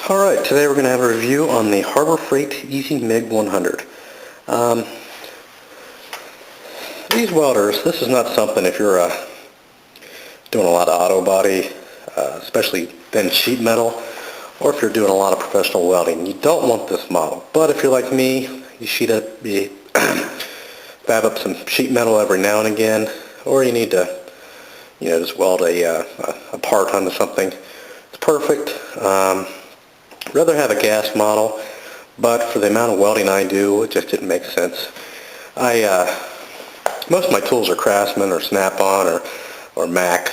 Alright, today we're going to have a review on the Harbor Freight Easy MIG 100. These welders, this is not something if you're doing a lot of auto body, especially thin sheet metal, or if you're doing a lot of professional welding. You don't want this model. But if you're like me, you fab up some sheet metal every now and again, or you need to, just weld a part onto something. It's perfect. I'd rather have a gas model, but for the amount of welding I do, it just didn't make sense. Most of my tools are Craftsman or Snap-on or Mac.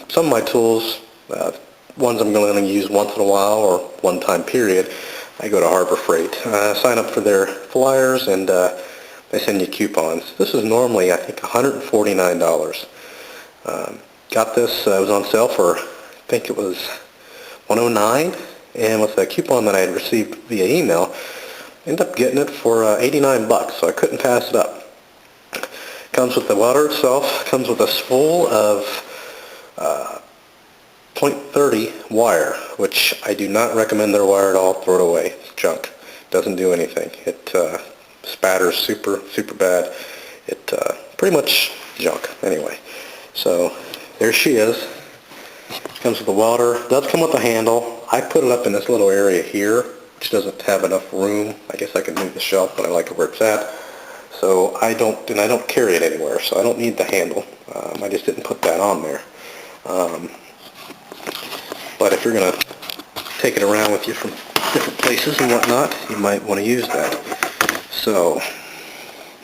Some of my tools, ones I'm going to use once in a while or one time period, I go to Harbor Freight. Sign up for their flyers and they send you coupons. This is normally, I think, $149. Got this, it was on sale for, I think it was $109, and with a coupon that I had received via email, ended up getting it for $89, so I couldn't pass it up. Comes with the welder itself, comes with a spool of .30 wire, which I do not recommend their wire at all. Throw it away. It's junk. Doesn't do anything. It spatters super bad. It pretty much junk anyway. So there she is. Comes with a welder. Does come with a handle. I put it up in this little area here, which doesn't have enough room. I guess I could move the shelf, but I like it where it's at. So I don't carry it anywhere, so I don't need the handle. I just didn't put that on there. But if you're going to take it around with you from different places and whatnot, you might want to use that. So,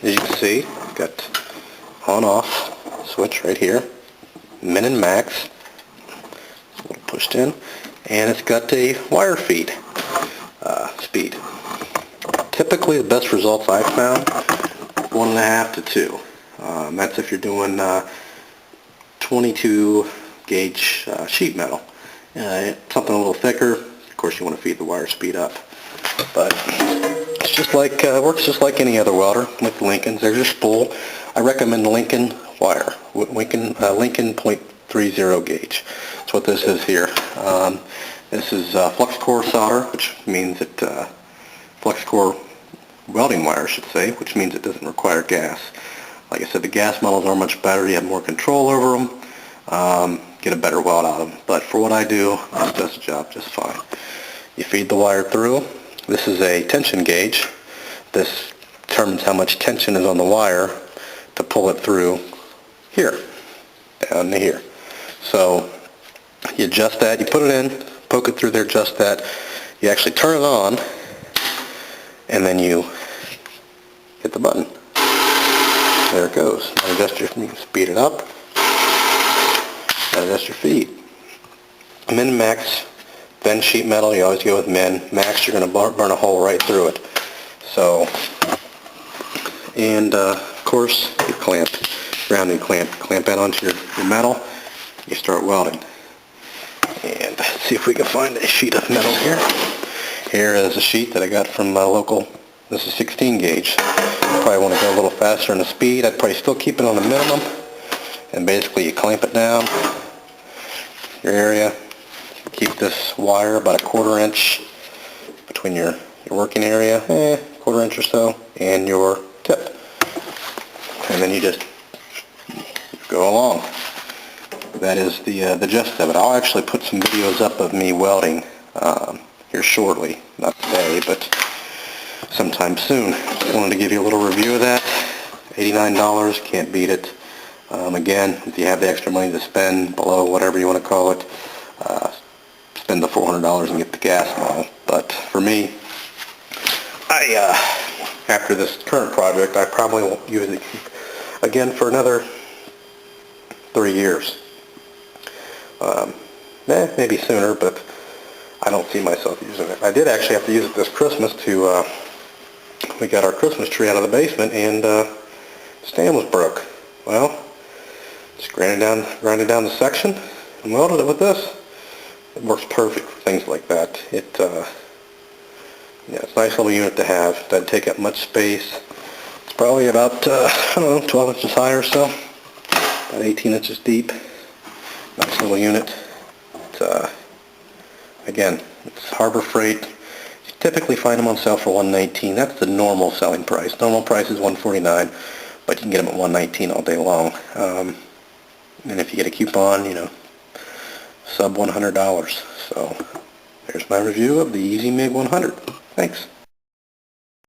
as you can see, got on-off switch right here, min and max, a little pushed in, and it's got a wire feed speed. Typically, the best results I've found, 1.5 to 2. That's if you're doing 22 gauge sheet metal. Something a little thicker, of course you want to feed the wire speed up. But it's just like, works just like any other welder, like the Lincolns. There's your spool. I recommend Lincoln wire, Lincoln .30 gauge. That's what this is here. This is flux core solder, which means that flux core welding wire, I should say, which means it doesn't require gas. Like I said, the gas models are much better. You have more control over them, get a better weld out of them. But for what I do, this does the job just fine. You feed the wire through. This is a tension gauge. This determines how much tension is on the wire to pull it through here, down to here. So you adjust that, you put it in, poke it through there, adjust that. You actually turn it on, and then you hit the button. There it goes. Now adjust your, you can speed it up. Now adjust your feed. Min and max, thin sheet metal, you always go with min. Max, you're going to burn a hole right through it. So, and of course, you clamp, grounding clamp. Clamp that onto your metal, you start welding. And see if we can find a sheet of metal here. Here is a sheet that I got from my local, this is 16 gauge. Probably want to go a little faster in the speed. I'd probably still keep it on the minimum. And basically you clamp it down, your area. Keep this wire about a 1/4 inch between your working area, 1/4 inch or so, and your tip. And then you just go along. That is the gist of it. I'll actually put some videos up of me welding here shortly. Not today, but sometime soon. Just wanted to give you a little review of that. $89, can't beat it. Again, if you have the extra money to spend, below whatever you want to call it, spend the $400 and get the gas model. But for me, after this current project, I probably won't use it again for another 3 years. Maybe sooner, but I don't see myself using it. I did actually have to use it this Christmas to, we got our Christmas tree out of the basement and the stand was broke. Well, just grinded down the section and welded it with this. It works perfect for things like that. It's a nice little unit to have. Doesn't take up much space. It's probably about, I don't know, 12 inches high or so. About 18 inches deep. Nice little unit. Again, It's Harbor Freight. You typically find them on sale for $119. That's the normal selling price. Normal price is $149, but you can get them at $119 all day long. And if you get a coupon, you know, sub $100. So there's my review of the Easy MiG 100. Thanks.